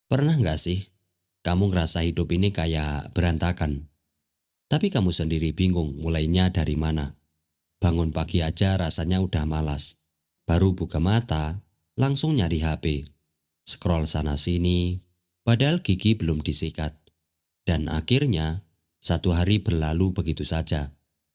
Pernah nggak sih kamu ngerasa hidup ini kayak berantakan, tapi kamu sendiri bingung mulainya dari mana? Bangun pagi aja rasanya udah malas. Baru buka mata, langsung nyari HP. Scroll sana sini, padahal gigi belum disikat. Dan akhirnya, satu hari berlalu begitu saja.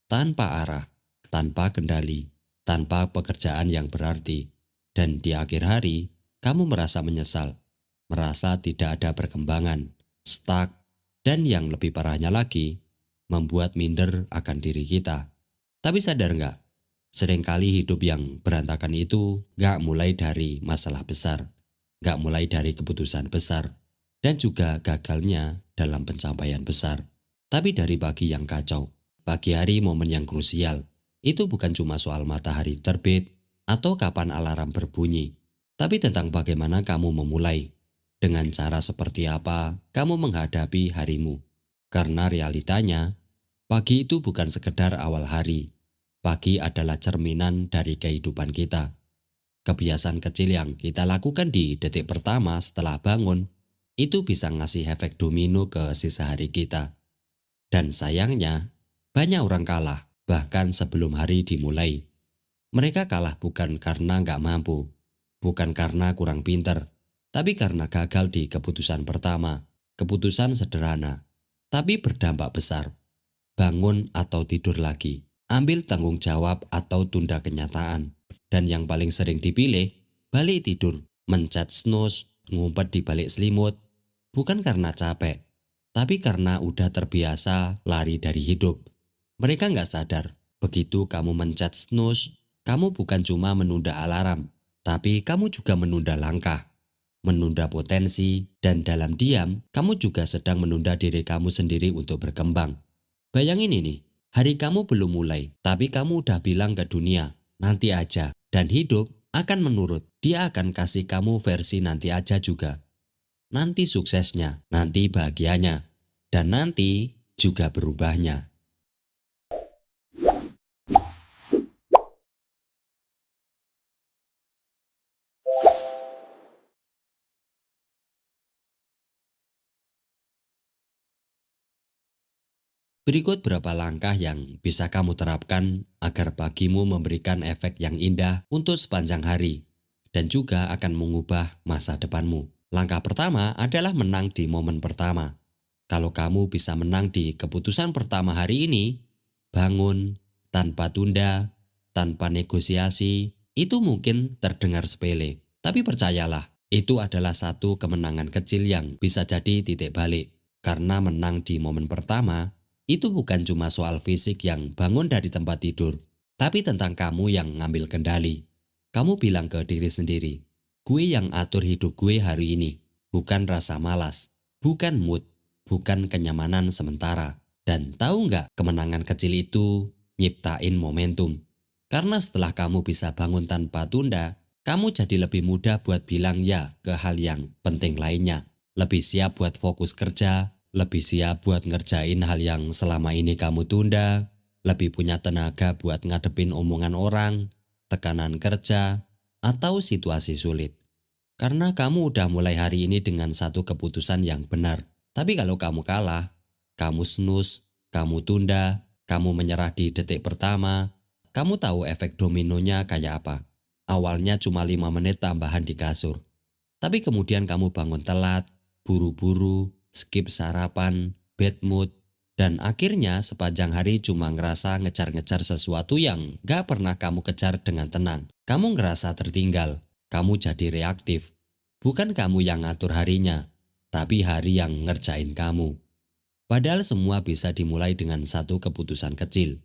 Tanpa arah, tanpa kendali, tanpa pekerjaan yang berarti. Dan di akhir hari, kamu merasa menyesal. Merasa tidak ada perkembangan, stuck, dan yang lebih parahnya lagi, membuat minder akan diri kita. Tapi sadar nggak, seringkali hidup yang berantakan itu nggak mulai dari masalah besar, nggak mulai dari keputusan besar, dan juga gagalnya dalam pencapaian besar. Tapi dari pagi yang kacau, pagi hari momen yang krusial, itu bukan cuma soal matahari terbit atau kapan alarm berbunyi, tapi tentang bagaimana kamu memulai, dengan cara seperti apa kamu menghadapi harimu. Karena realitanya, pagi itu bukan sekedar awal hari. Pagi adalah cerminan dari kehidupan kita. Kebiasaan kecil yang kita lakukan di detik pertama setelah bangun, itu bisa ngasih efek domino ke sisa hari kita. Dan sayangnya, banyak orang kalah, bahkan sebelum hari dimulai. Mereka kalah bukan karena nggak mampu, bukan karena kurang pinter, tapi karena gagal di keputusan pertama. Keputusan sederhana, tapi berdampak besar. Bangun atau tidur lagi, ambil tanggung jawab atau tunda kenyataan. Dan yang paling sering dipilih, balik tidur, mencet snooze, ngumpet di balik selimut. Bukan karena capek, tapi karena udah terbiasa lari dari hidup. Mereka nggak sadar, begitu kamu mencet snooze, kamu bukan cuma menunda alarm, tapi kamu juga menunda langkah, menunda potensi, dan dalam diam, kamu juga sedang menunda diri kamu sendiri untuk berkembang. Bayangin ini, hari kamu belum mulai, tapi kamu udah bilang ke dunia, nanti aja. Dan hidup akan menurut, dia akan kasih kamu versi nanti aja juga. Nanti suksesnya, nanti bahagianya, dan nanti juga berubahnya. Berikut beberapa langkah yang bisa kamu terapkan agar pagimu memberikan efek yang indah untuk sepanjang hari dan juga akan mengubah masa depanmu. Langkah pertama adalah menang di momen pertama. Kalau kamu bisa menang di keputusan pertama hari ini, bangun tanpa tunda, tanpa negosiasi, itu mungkin terdengar sepele. Tapi percayalah, itu adalah satu kemenangan kecil yang bisa jadi titik balik. Karena menang di momen pertama, itu bukan cuma soal fisik yang bangun dari tempat tidur, tapi tentang kamu yang ngambil kendali. Kamu bilang ke diri sendiri, gue yang atur hidup gue hari ini, bukan rasa malas, bukan mood, bukan kenyamanan sementara. Dan tahu nggak, kemenangan kecil itu nyiptain momentum. Karena setelah kamu bisa bangun tanpa tunda, kamu jadi lebih mudah buat bilang ya ke hal yang penting lainnya. Lebih siap buat fokus kerja, lebih siap buat ngerjain hal yang selama ini kamu tunda, lebih punya tenaga buat ngadepin omongan orang, tekanan kerja, atau situasi sulit. Karena kamu udah mulai hari ini dengan satu keputusan yang benar. Tapi kalau kamu kalah, kamu snooze, kamu tunda, kamu menyerah di detik pertama, kamu tahu efek dominonya kayak apa. Awalnya cuma 5 menit tambahan di kasur. Tapi kemudian kamu bangun telat, buru-buru, skip sarapan, bad mood, dan akhirnya sepanjang hari cuma ngerasa ngejar-ngejar sesuatu yang gak pernah kamu kejar dengan tenang. Kamu ngerasa tertinggal, kamu jadi reaktif. Bukan kamu yang ngatur harinya, tapi hari yang ngerjain kamu. Padahal semua bisa dimulai dengan satu keputusan kecil.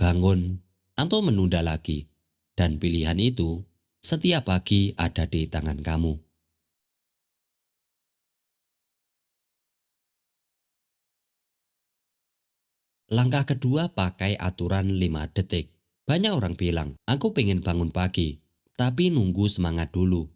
Bangun atau menunda lagi. Dan pilihan itu setiap pagi ada di tangan kamu. Langkah kedua, pakai aturan 5 detik. Banyak orang bilang, aku pengen bangun pagi, tapi nunggu semangat dulu.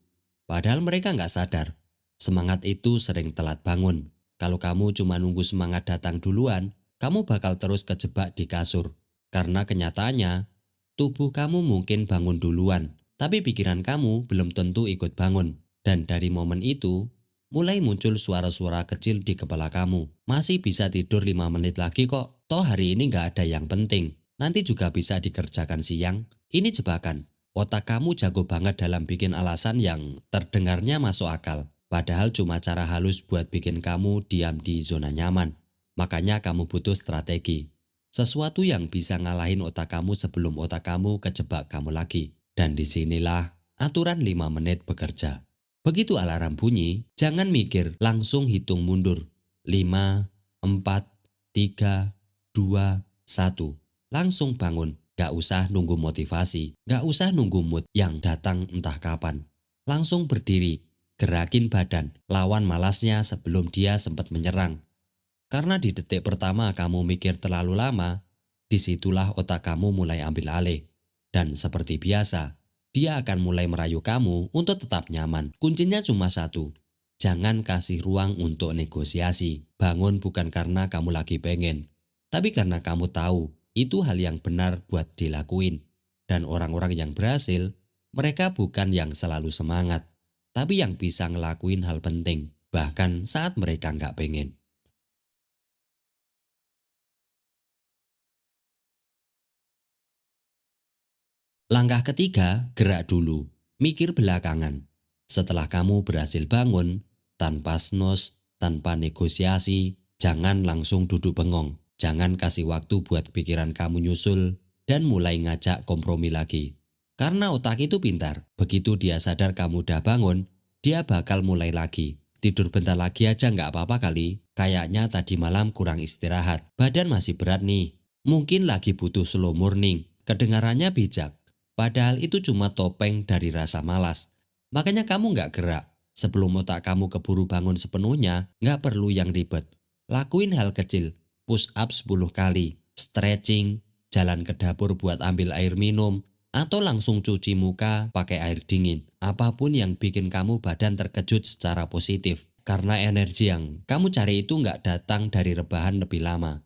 Padahal mereka nggak sadar, semangat itu sering telat bangun. Kalau kamu cuma nunggu semangat datang duluan, kamu bakal terus kejebak di kasur. Karena kenyataannya, tubuh kamu mungkin bangun duluan, tapi pikiran kamu belum tentu ikut bangun. Dan dari momen itu, Mulai muncul suara-suara kecil di kepala kamu. Masih bisa tidur 5 menit lagi kok. Toh hari ini nggak ada yang penting. Nanti juga bisa dikerjakan siang. Ini jebakan. Otak kamu jago banget dalam bikin alasan yang terdengarnya masuk akal. Padahal cuma cara halus buat bikin kamu diam di zona nyaman. Makanya kamu butuh strategi. Sesuatu yang bisa ngalahin otak kamu sebelum otak kamu kejebak kamu lagi. Dan disinilah aturan 5 menit bekerja. Begitu alarm bunyi, jangan mikir, langsung hitung mundur. 5, 4, 3, 2, 1. Langsung bangun. Gak usah nunggu motivasi, gak usah nunggu mood yang datang entah kapan. Langsung berdiri, gerakin badan, lawan malasnya sebelum dia sempat menyerang. Karena di detik pertama kamu mikir terlalu lama, disitulah otak kamu mulai ambil alih. Dan seperti biasa, dia akan mulai merayu kamu untuk tetap nyaman. Kuncinya cuma satu, jangan kasih ruang untuk negosiasi. Bangun bukan karena kamu lagi pengen, tapi karena kamu tahu itu hal yang benar buat dilakuin. Dan orang-orang yang berhasil, mereka bukan yang selalu semangat, tapi yang bisa ngelakuin hal penting, bahkan saat mereka nggak pengen. Langkah ketiga, gerak dulu. Mikir belakangan. Setelah kamu berhasil bangun, tanpa snooze, tanpa negosiasi, jangan langsung duduk bengong. Jangan kasih waktu buat pikiran kamu nyusul dan mulai ngajak kompromi lagi. Karena otak itu pintar, begitu dia sadar kamu udah bangun, dia bakal mulai lagi. Tidur bentar lagi aja nggak apa-apa kali, kayaknya tadi malam kurang istirahat, badan masih berat nih. Mungkin lagi butuh slow morning, kedengarannya bijak. Padahal itu cuma topeng dari rasa malas. Makanya kamu nggak gerak. Sebelum otak kamu keburu bangun sepenuhnya, nggak perlu yang ribet. Lakuin hal kecil, push up 10 kali, stretching, jalan ke dapur buat ambil air minum, atau langsung cuci muka pakai air dingin. Apapun yang bikin kamu badan terkejut secara positif. Karena energi yang kamu cari itu nggak datang dari rebahan lebih lama.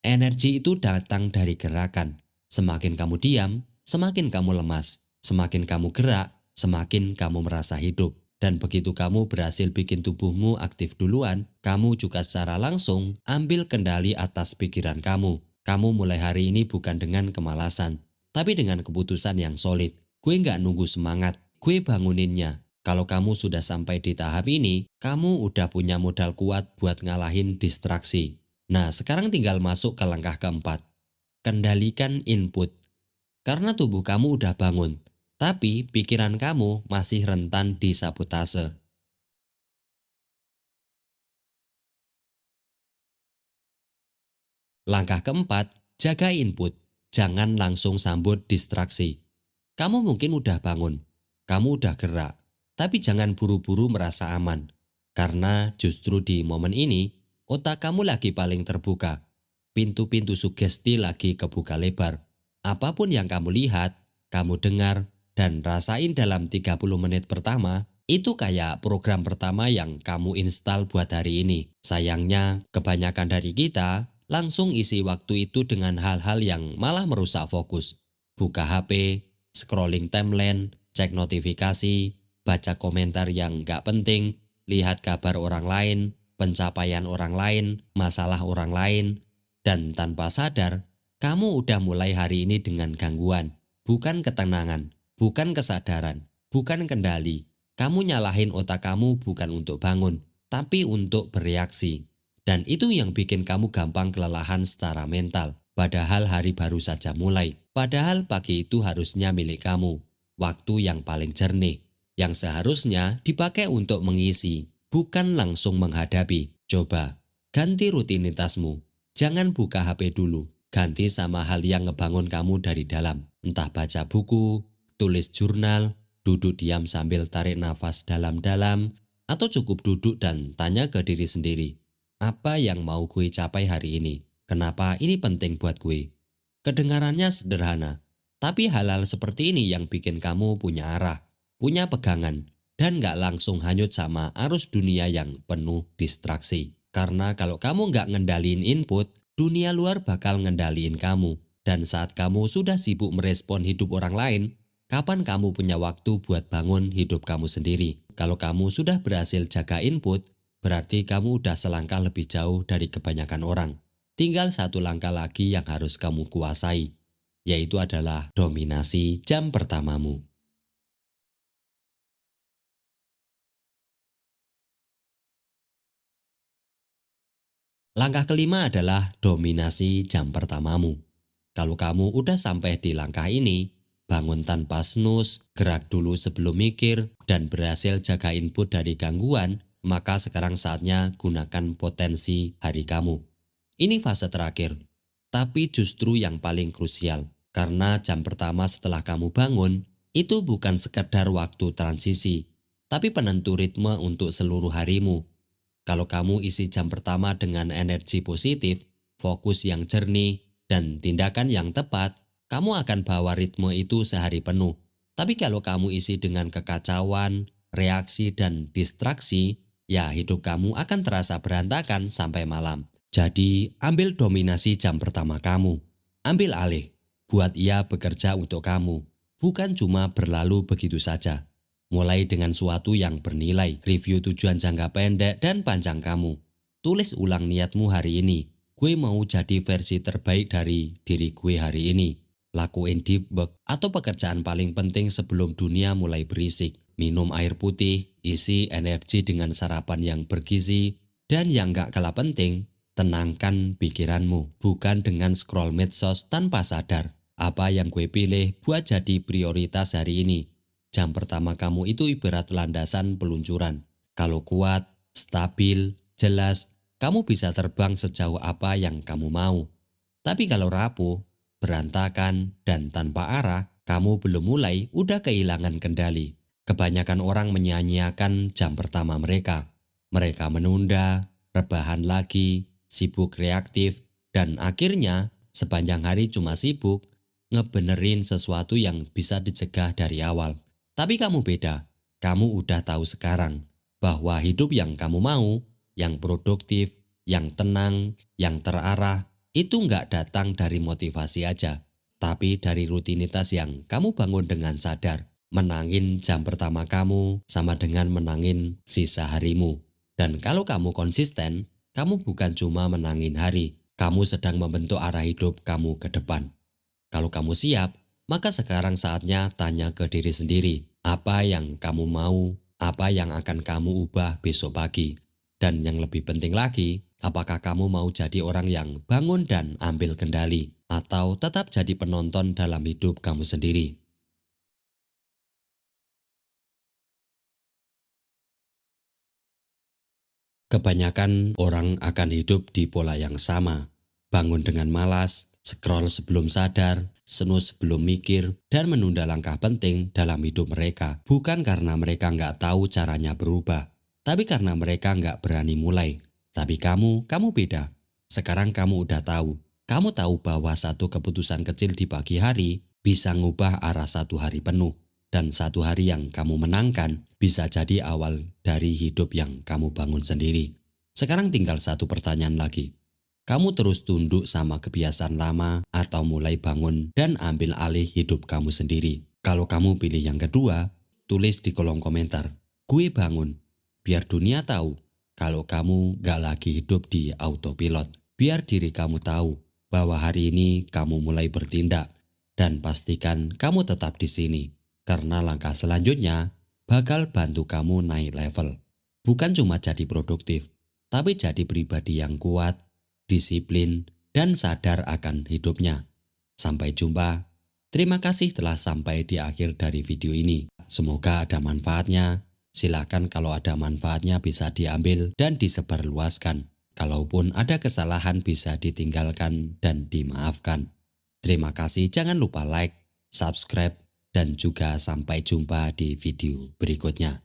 Energi itu datang dari gerakan. Semakin kamu diam, semakin kamu lemas. Semakin kamu gerak, semakin kamu merasa hidup. Dan begitu kamu berhasil bikin tubuhmu aktif duluan, kamu juga secara langsung ambil kendali atas pikiran kamu. Kamu mulai hari ini bukan dengan kemalasan, tapi dengan keputusan yang solid. Gue nggak nunggu semangat, gue banguninnya. Kalau kamu sudah sampai di tahap ini, kamu udah punya modal kuat buat ngalahin distraksi. Nah, sekarang tinggal masuk ke langkah keempat. Kendalikan input. Karena tubuh kamu udah bangun, tapi pikiran kamu masih rentan disabotase. Langkah keempat, jaga input. Jangan langsung sambut distraksi. Kamu mungkin udah bangun, kamu udah gerak, tapi jangan buru-buru merasa aman. Karena justru di momen ini, otak kamu lagi paling terbuka. Pintu-pintu sugesti lagi kebuka lebar. Apapun yang kamu lihat, kamu dengar, dan rasain dalam 30 menit pertama, itu kayak program pertama yang kamu install buat hari ini. Sayangnya, kebanyakan dari kita langsung isi waktu itu dengan hal-hal yang malah merusak fokus. Buka HP, scrolling timeline, cek notifikasi, baca komentar yang gak penting, lihat kabar orang lain, pencapaian orang lain, masalah orang lain, dan tanpa sadar, kamu udah mulai hari ini dengan gangguan, bukan ketenangan, bukan kesadaran, bukan kendali. Kamu nyalahin otak kamu bukan untuk bangun, tapi untuk bereaksi. Dan itu yang bikin kamu gampang kelelahan secara mental. Padahal hari baru saja mulai. Padahal pagi itu harusnya milik kamu. Waktu yang paling jernih. Yang seharusnya dipakai untuk mengisi, bukan langsung menghadapi. Coba, ganti rutinitasmu. Jangan buka HP dulu. Ganti sama hal yang ngebangun kamu dari dalam. Entah baca buku, tulis jurnal, duduk diam sambil tarik nafas dalam-dalam, atau cukup duduk dan tanya ke diri sendiri. Apa yang mau gue capai hari ini? Kenapa ini penting buat gue? Kedengarannya sederhana, tapi hal-hal seperti ini yang bikin kamu punya arah, punya pegangan, dan gak langsung hanyut sama arus dunia yang penuh distraksi. Karena kalau kamu gak ngendaliin input, dunia luar bakal ngendaliin kamu. Dan saat kamu sudah sibuk merespon hidup orang lain, Kapan kamu punya waktu buat bangun hidup kamu sendiri? Kalau kamu sudah berhasil jaga input, berarti kamu udah selangkah lebih jauh dari kebanyakan orang. Tinggal satu langkah lagi yang harus kamu kuasai, yaitu adalah dominasi jam pertamamu. Langkah kelima adalah dominasi jam pertamamu. Kalau kamu udah sampai di langkah ini, bangun tanpa snooze, gerak dulu sebelum mikir, dan berhasil jaga input dari gangguan, maka sekarang saatnya gunakan potensi hari kamu. Ini fase terakhir, tapi justru yang paling krusial, karena jam pertama setelah kamu bangun, itu bukan sekedar waktu transisi, tapi penentu ritme untuk seluruh harimu. Kalau kamu isi jam pertama dengan energi positif, fokus yang jernih, dan tindakan yang tepat, kamu akan bawa ritme itu sehari penuh. Tapi kalau kamu isi dengan kekacauan, reaksi, dan distraksi, ya hidup kamu akan terasa berantakan sampai malam. Jadi, ambil dominasi jam pertama kamu. Ambil alih, buat ia bekerja untuk kamu, bukan cuma berlalu begitu saja. Mulai dengan suatu yang bernilai, review tujuan jangka pendek dan panjang kamu. Tulis ulang niatmu hari ini. Gue mau jadi versi terbaik dari diri gue hari ini. Lakuin deep work atau pekerjaan paling penting sebelum dunia mulai berisik. Minum air putih, isi energi dengan sarapan yang bergizi, dan yang gak kalah penting, tenangkan pikiranmu, bukan dengan scroll medsos tanpa sadar. Apa yang gue pilih buat jadi prioritas hari ini. Jam pertama kamu itu ibarat landasan peluncuran. Kalau kuat, stabil, jelas, kamu bisa terbang sejauh apa yang kamu mau. Tapi kalau rapuh, berantakan, dan tanpa arah, kamu belum mulai udah kehilangan kendali. Kebanyakan orang menyia-nyiakan jam pertama mereka. Mereka menunda, rebahan lagi, sibuk reaktif, dan akhirnya sepanjang hari cuma sibuk ngebenerin sesuatu yang bisa dicegah dari awal. Tapi kamu beda, kamu udah tahu sekarang bahwa hidup yang kamu mau, yang produktif, yang tenang, yang terarah, itu nggak datang dari motivasi aja, tapi dari rutinitas yang kamu bangun dengan sadar. Menangin jam pertama kamu sama dengan menangin sisa harimu. Dan kalau kamu konsisten, kamu bukan cuma menangin hari, kamu sedang membentuk arah hidup kamu ke depan. Kalau kamu siap, maka sekarang saatnya tanya ke diri sendiri, apa yang kamu mau, apa yang akan kamu ubah besok pagi. Dan yang lebih penting lagi, apakah kamu mau jadi orang yang bangun dan ambil kendali, atau tetap jadi penonton dalam hidup kamu sendiri. Kebanyakan orang akan hidup di pola yang sama, bangun dengan malas, scroll sebelum sadar, snooze sebelum mikir, dan menunda langkah penting dalam hidup mereka. Bukan karena mereka nggak tahu caranya berubah, tapi karena mereka nggak berani mulai. Tapi kamu beda. Sekarang kamu udah tahu. Kamu tahu bahwa satu keputusan kecil di pagi hari bisa ngubah arah satu hari penuh. Dan satu hari yang kamu menangkan bisa jadi awal dari hidup yang kamu bangun sendiri. Sekarang tinggal satu pertanyaan lagi. Kamu terus tunduk sama kebiasaan lama atau mulai bangun dan ambil alih hidup kamu sendiri? Kalau kamu pilih yang kedua, tulis di kolom komentar. Gue bangun. Biar dunia tahu kalau kamu gak lagi hidup di autopilot. Biar diri kamu tahu bahwa hari ini kamu mulai bertindak. Dan pastikan kamu tetap di sini. Karena langkah selanjutnya bakal bantu kamu naik level. Bukan cuma jadi produktif, tapi jadi pribadi yang kuat, disiplin, dan sadar akan hidupnya. Sampai jumpa. Terima kasih telah sampai di akhir dari video ini. Semoga ada manfaatnya. Silakan kalau ada manfaatnya bisa diambil dan disebarluaskan. Kalaupun ada kesalahan bisa ditinggalkan dan dimaafkan. Terima kasih, jangan lupa like, subscribe, dan juga sampai jumpa di video berikutnya.